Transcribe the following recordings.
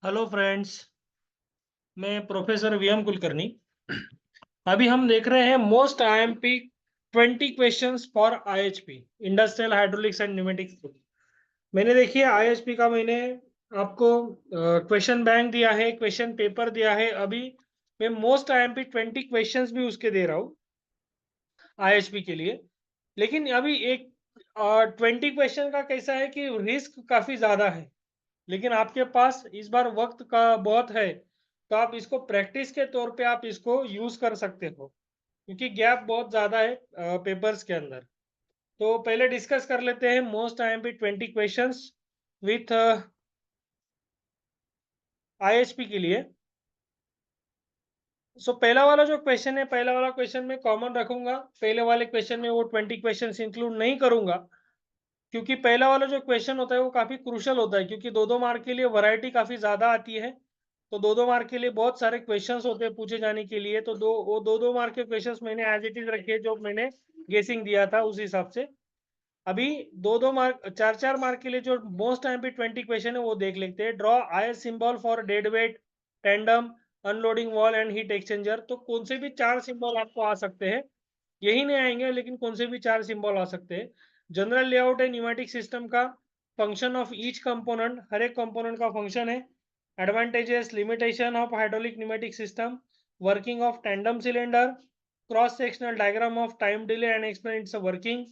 Hello friends. मैं professor VM Kulkarni. अभी हम देख रहे हैं most IMP 20 questions for IHP, industrial hydraulics and pneumatics. मैंने देखिए आईएचपी का मैंने आपको क्वेश्चन बैंक दिया है, क्वेश्चन पेपर दिया है। अभी मैं मोस्ट आईएमपी 20 क्वेश्चंस भी उसके दे रहा हूँ आईएचपी के लिए। लेकिन अभी एक 20 क्वेश्चन का कैसा है कि रिस्क काफी ज्यादा है, लेकिन आपके पास इस बार वक्त का बहुत है, तो आप इसको प्रैक्टिस के तौर पे आप इसको यूज कर सकते हो, क्योंकि गैप बहुत ज्यादा है पेपर्स के अंदर। तो पहले डिस्कस कर लेते हैं most IMP 20 questions with IHP के लिए। सो पहला वाला जो क्वेश्चन है, पहला वाला क्वेश्चन मैं कॉमन रखूंगा। पहले वाले क्वेश्चन में वो 20 क्वेश्चन इंक्लूड नहीं करूंगा, क्योंकि पहला वाला जो क्वेश्चन होता है वो काफी क्रूशल होता है, क्योंकि दो दो मार्क के लिए वैरायटी काफी ज्यादा आती है। तो दो दो मार्क के लिए बहुत सारे क्वेश्चंस होते हैं पूछे जाने के लिए। तो दो मार्क के क्वेश्चंस मैंने एज इट इज रखे, जो मैंने गेसिंग दिया था उस हिसाब से। अभी दो दो मार्क, चार चार मार्क के लिए जो मोस्ट आईएमपी 20 क्वेश्चन है वो देख लेते हैं। Draw I symbol for dead weight, tandem, unloading wall and heat exchanger. तो कौन से भी चार सिंबल आपको आ सकते हैं, यही नहीं आएंगे, लेकिन कौन से भी चार सिंबल आ सकते हैं। जनरल लेआउट है न्यूमेटिक सिस्टम का, फंक्शन ऑफ ईच कंपोनेंट, हर एक कंपोनेंट का फंक्शन है। Advantages, limitation of hydraulic pneumatic system, working of tandem cylinder, cross sectional diagram of time delay and explain it's working,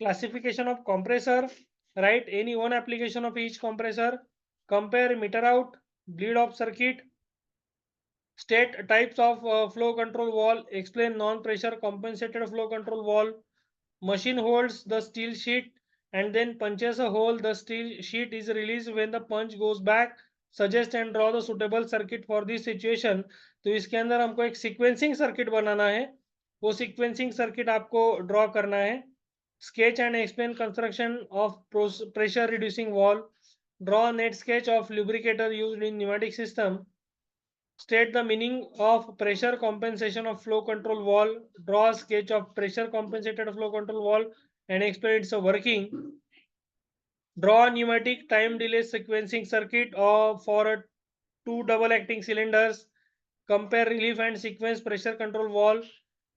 classification of compressor, write any one application of each compressor, compare meter out, bleed off circuit, state types of flow control valve, explain non-pressure compensated flow control valve, machine holds the steel sheet and then punches a hole, the steel sheet is released when the punch goes back, suggest and draw the suitable circuit for this situation। तो इसके अंदर हमको एक sequencing circuit बनाना है, वो sequencing circuit आपको draw करना है। Sketch and explain construction of pressure reducing valve, draw a net sketch of lubricator used in pneumatic system, state the meaning of pressure compensation of flow control valve, draw a sketch of pressure compensated flow control valve and explain its working, draw a pneumatic time delay sequencing circuit for two double acting cylinders, compare relief and sequence pressure control valve,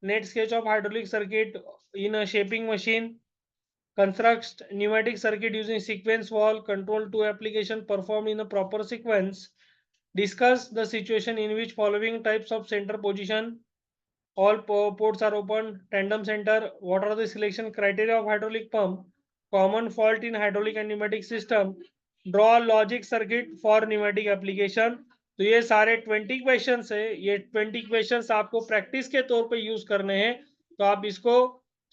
net sketch of hydraulic circuit in a shaping machine, construct pneumatic circuit using sequence valve control to application performed in a proper sequence. Discuss the situation in which following types of center position, all ports are open, tandem center, what are the selection criteria of hydraulic pump, common fault in hydraulic and pneumatic system, draw logic circuit for pneumatic application। तो ये सारे 20 questions है, ये 20 questions आपको practice के तौर पे use करने हैं। तो आप इसको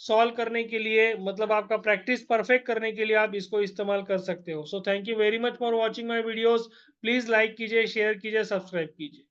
सॉल्व करने के लिए, मतलब आपका प्रैक्टिस परफेक्ट करने के लिए आप इसको इस्तेमाल कर सकते हो। So thank you very much for watching my videos. Please like कीजिए, शेयर कीजिए, सब्सक्राइब कीजिए।